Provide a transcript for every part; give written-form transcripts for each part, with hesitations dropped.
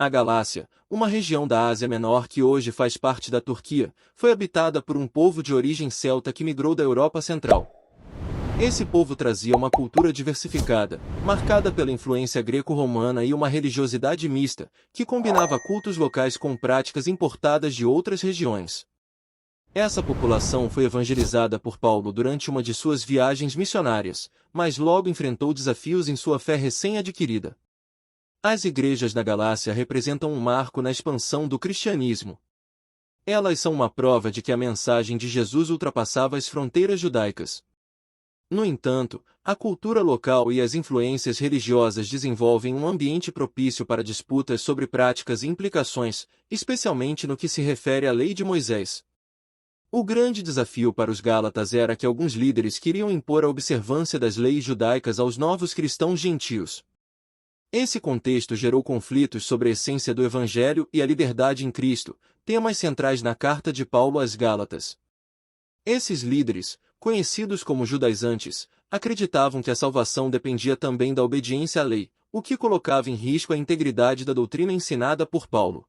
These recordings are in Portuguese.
A Galácia, uma região da Ásia Menor que hoje faz parte da Turquia, foi habitada por um povo de origem celta que migrou da Europa Central. Esse povo trazia uma cultura diversificada, marcada pela influência greco-romana e uma religiosidade mista, que combinava cultos locais com práticas importadas de outras regiões. Essa população foi evangelizada por Paulo durante uma de suas viagens missionárias, mas logo enfrentou desafios em sua fé recém-adquirida. As igrejas da Galácia representam um marco na expansão do cristianismo. Elas são uma prova de que a mensagem de Jesus ultrapassava as fronteiras judaicas. No entanto, a cultura local e as influências religiosas desenvolvem um ambiente propício para disputas sobre práticas e implicações, especialmente no que se refere à lei de Moisés. O grande desafio para os Gálatas era que alguns líderes queriam impor a observância das leis judaicas aos novos cristãos gentios. Esse contexto gerou conflitos sobre a essência do Evangelho e a liberdade em Cristo, temas centrais na carta de Paulo às Gálatas. Esses líderes, conhecidos como judaizantes, acreditavam que a salvação dependia também da obediência à lei, o que colocava em risco a integridade da doutrina ensinada por Paulo.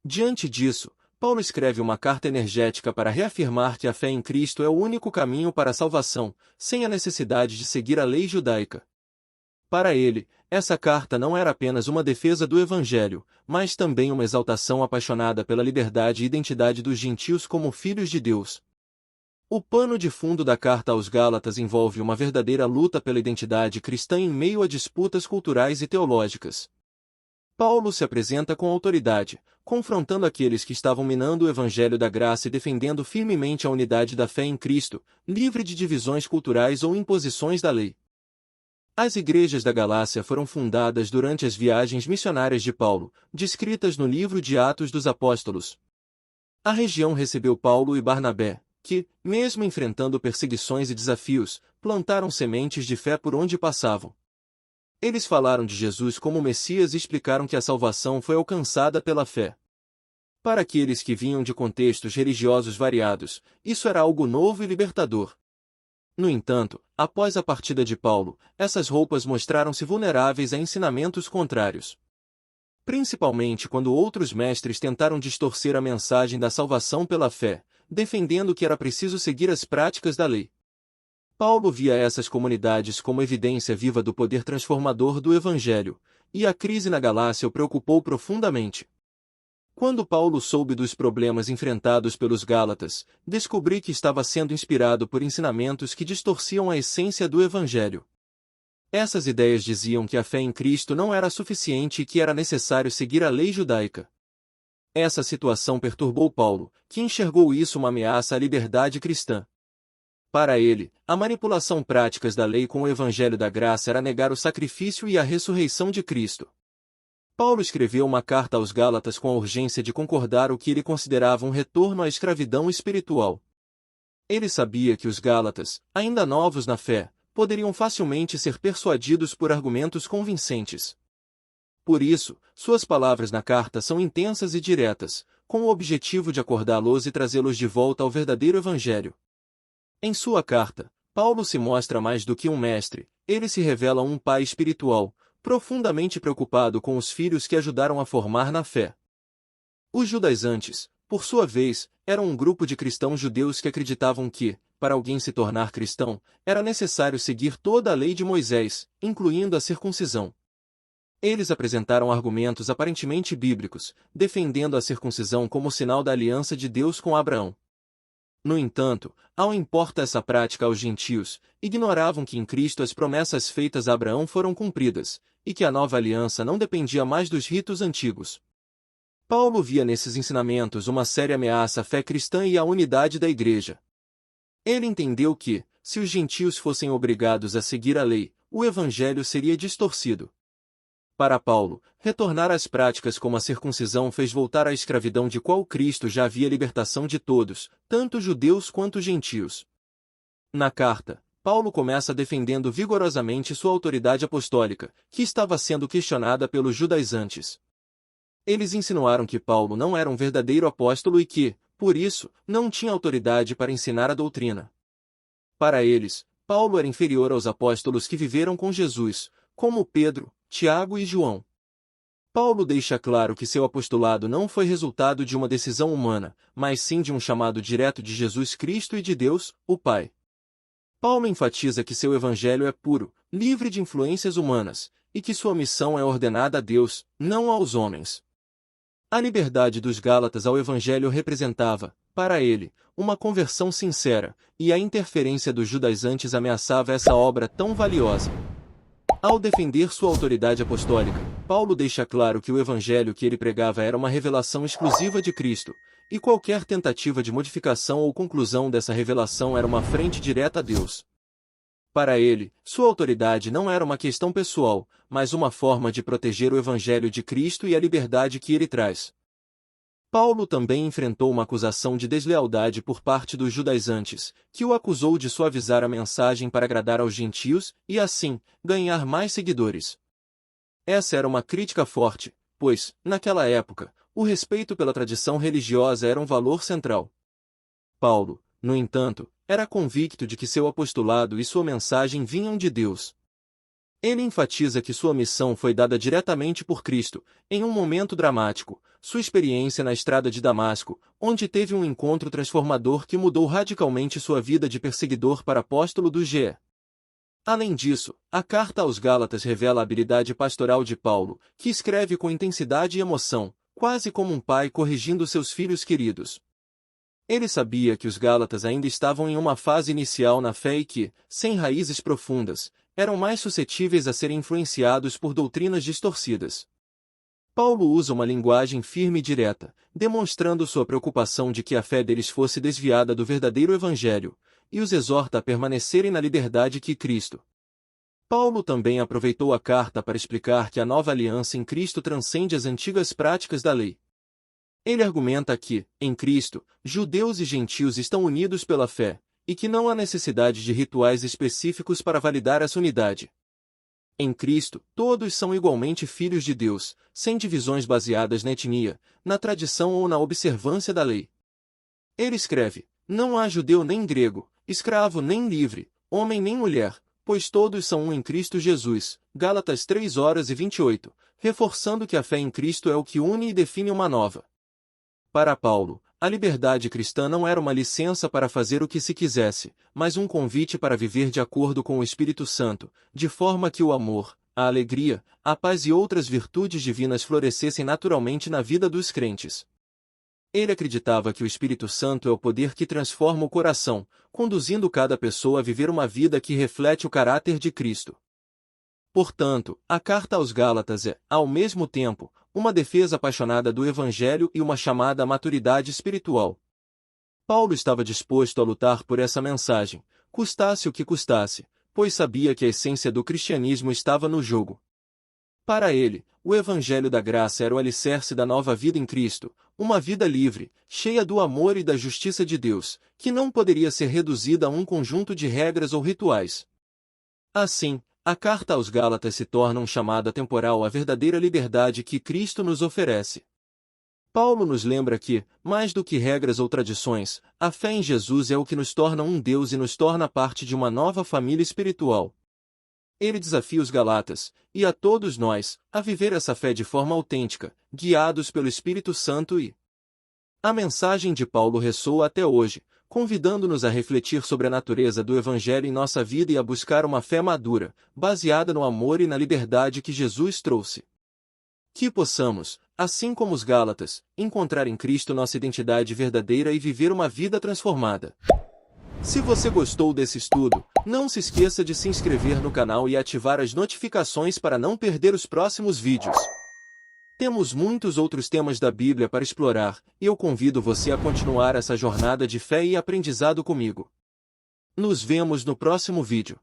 Diante disso, Paulo escreve uma carta energética para reafirmar que a fé em Cristo é o único caminho para a salvação, sem a necessidade de seguir a lei judaica. Para ele, essa carta não era apenas uma defesa do Evangelho, mas também uma exaltação apaixonada pela liberdade e identidade dos gentios como filhos de Deus. O pano de fundo da carta aos Gálatas envolve uma verdadeira luta pela identidade cristã em meio a disputas culturais e teológicas. Paulo se apresenta com autoridade, confrontando aqueles que estavam minando o evangelho da graça e defendendo firmemente a unidade da fé em Cristo, livre de divisões culturais ou imposições da lei. As igrejas da Galácia foram fundadas durante as viagens missionárias de Paulo, descritas no livro de Atos dos Apóstolos. A região recebeu Paulo e Barnabé, que, mesmo enfrentando perseguições e desafios, plantaram sementes de fé por onde passavam. Eles falaram de Jesus como Messias e explicaram que a salvação foi alcançada pela fé. Para aqueles que vinham de contextos religiosos variados, isso era algo novo e libertador. No entanto, após a partida de Paulo, essas roupas mostraram-se vulneráveis a ensinamentos contrários. Principalmente quando outros mestres tentaram distorcer a mensagem da salvação pela fé, defendendo que era preciso seguir as práticas da lei. Paulo via essas comunidades como evidência viva do poder transformador do Evangelho, e a crise na Galácia o preocupou profundamente. Quando Paulo soube dos problemas enfrentados pelos Gálatas, descobri que estava sendo inspirado por ensinamentos que distorciam a essência do Evangelho. Essas ideias diziam que a fé em Cristo não era suficiente e que era necessário seguir a lei judaica. Essa situação perturbou Paulo, que enxergou isso uma ameaça à liberdade cristã. Para ele, a manipulação práticas da lei com o evangelho da graça era negar o sacrifício e a ressurreição de Cristo. Paulo escreveu uma carta aos Gálatas com a urgência de concordar o que ele considerava um retorno à escravidão espiritual. Ele sabia que os Gálatas, ainda novos na fé, poderiam facilmente ser persuadidos por argumentos convincentes. Por isso, suas palavras na carta são intensas e diretas, com o objetivo de acordá-los e trazê-los de volta ao verdadeiro Evangelho. Em sua carta, Paulo se mostra mais do que um mestre, ele se revela um pai espiritual, profundamente preocupado com os filhos que ajudaram a formar na fé. Os judaizantes, por sua vez, eram um grupo de cristãos judeus que acreditavam que, para alguém se tornar cristão, era necessário seguir toda a lei de Moisés, incluindo a circuncisão. Eles apresentaram argumentos aparentemente bíblicos, defendendo a circuncisão como sinal da aliança de Deus com Abraão. No entanto, ao impor essa prática aos gentios, ignoravam que em Cristo as promessas feitas a Abraão foram cumpridas, e que a nova aliança não dependia mais dos ritos antigos. Paulo via nesses ensinamentos uma séria ameaça à fé cristã e à unidade da Igreja. Ele entendeu que, se os gentios fossem obrigados a seguir a lei, o Evangelho seria distorcido. Para Paulo, retornar às práticas como a circuncisão fez voltar à escravidão de qual Cristo já havia libertação de todos, tanto judeus quanto gentios. Na carta, Paulo começa defendendo vigorosamente sua autoridade apostólica, que estava sendo questionada pelos judaizantes. Eles insinuaram que Paulo não era um verdadeiro apóstolo e que, por isso, não tinha autoridade para ensinar a doutrina. Para eles, Paulo era inferior aos apóstolos que viveram com Jesus, como Pedro, Tiago e João. Paulo deixa claro que seu apostolado não foi resultado de uma decisão humana, mas sim de um chamado direto de Jesus Cristo e de Deus, o Pai. Paulo enfatiza que seu evangelho é puro, livre de influências humanas, e que sua missão é ordenada a Deus, não aos homens. A liberdade dos Gálatas ao evangelho representava, para ele, uma conversão sincera, e a interferência dos judaizantes ameaçava essa obra tão valiosa. Ao defender sua autoridade apostólica, Paulo deixa claro que o evangelho que ele pregava era uma revelação exclusiva de Cristo, e qualquer tentativa de modificação ou conclusão dessa revelação era uma afrente direta a Deus. Para ele, sua autoridade não era uma questão pessoal, mas uma forma de proteger o evangelho de Cristo e a liberdade que ele traz. Paulo também enfrentou uma acusação de deslealdade por parte dos judaizantes, que o acusou de suavizar a mensagem para agradar aos gentios e, assim, ganhar mais seguidores. Essa era uma crítica forte, pois, naquela época, o respeito pela tradição religiosa era um valor central. Paulo, no entanto, era convicto de que seu apostolado e sua mensagem vinham de Deus. Ele enfatiza que sua missão foi dada diretamente por Cristo, em um momento dramático, sua experiência na estrada de Damasco, onde teve um encontro transformador que mudou radicalmente sua vida de perseguidor para apóstolo do G. Além disso, a carta aos Gálatas revela a habilidade pastoral de Paulo, que escreve com intensidade e emoção, quase como um pai corrigindo seus filhos queridos. Ele sabia que os Gálatas ainda estavam em uma fase inicial na fé e que, sem raízes profundas, eram mais suscetíveis a serem influenciados por doutrinas distorcidas. Paulo usa uma linguagem firme e direta, demonstrando sua preocupação de que a fé deles fosse desviada do verdadeiro evangelho, e os exorta a permanecerem na liberdade que Cristo. Paulo também aproveitou a carta para explicar que a nova aliança em Cristo transcende as antigas práticas da lei. Ele argumenta que, em Cristo, judeus e gentios estão unidos pela fé, e que não há necessidade de rituais específicos para validar essa unidade. Em Cristo, todos são igualmente filhos de Deus, sem divisões baseadas na etnia, na tradição ou na observância da lei. Ele escreve: não há judeu nem grego, escravo nem livre, homem nem mulher, pois todos são um em Cristo Jesus. Gálatas 3:28, reforçando que a fé em Cristo é o que une e define uma nova. Para Paulo, a liberdade cristã não era uma licença para fazer o que se quisesse, mas um convite para viver de acordo com o Espírito Santo, de forma que o amor, a alegria, a paz e outras virtudes divinas florescessem naturalmente na vida dos crentes. Ele acreditava que o Espírito Santo é o poder que transforma o coração, conduzindo cada pessoa a viver uma vida que reflete o caráter de Cristo. Portanto, a carta aos Gálatas é, ao mesmo tempo, uma defesa apaixonada do Evangelho e uma chamada à maturidade espiritual. Paulo estava disposto a lutar por essa mensagem, custasse o que custasse, pois sabia que a essência do cristianismo estava no jogo. Para ele, o Evangelho da graça era o alicerce da nova vida em Cristo, uma vida livre, cheia do amor e da justiça de Deus, que não poderia ser reduzida a um conjunto de regras ou rituais. Assim, a carta aos Gálatas se torna um chamado temporal à verdadeira liberdade que Cristo nos oferece. Paulo nos lembra que, mais do que regras ou tradições, a fé em Jesus é o que nos torna um Deus e nos torna parte de uma nova família espiritual. Ele desafia os Galatas, e a todos nós, a viver essa fé de forma autêntica, guiados pelo Espírito Santo e... A mensagem de Paulo ressoa até hoje, convidando-nos a refletir sobre a natureza do Evangelho em nossa vida e a buscar uma fé madura, baseada no amor e na liberdade que Jesus trouxe. Que possamos, assim como os Gálatas, encontrar em Cristo nossa identidade verdadeira e viver uma vida transformada. Se você gostou desse estudo, não se esqueça de se inscrever no canal e ativar as notificações para não perder os próximos vídeos. Temos muitos outros temas da Bíblia para explorar, e eu convido você a continuar essa jornada de fé e aprendizado comigo. Nos vemos no próximo vídeo.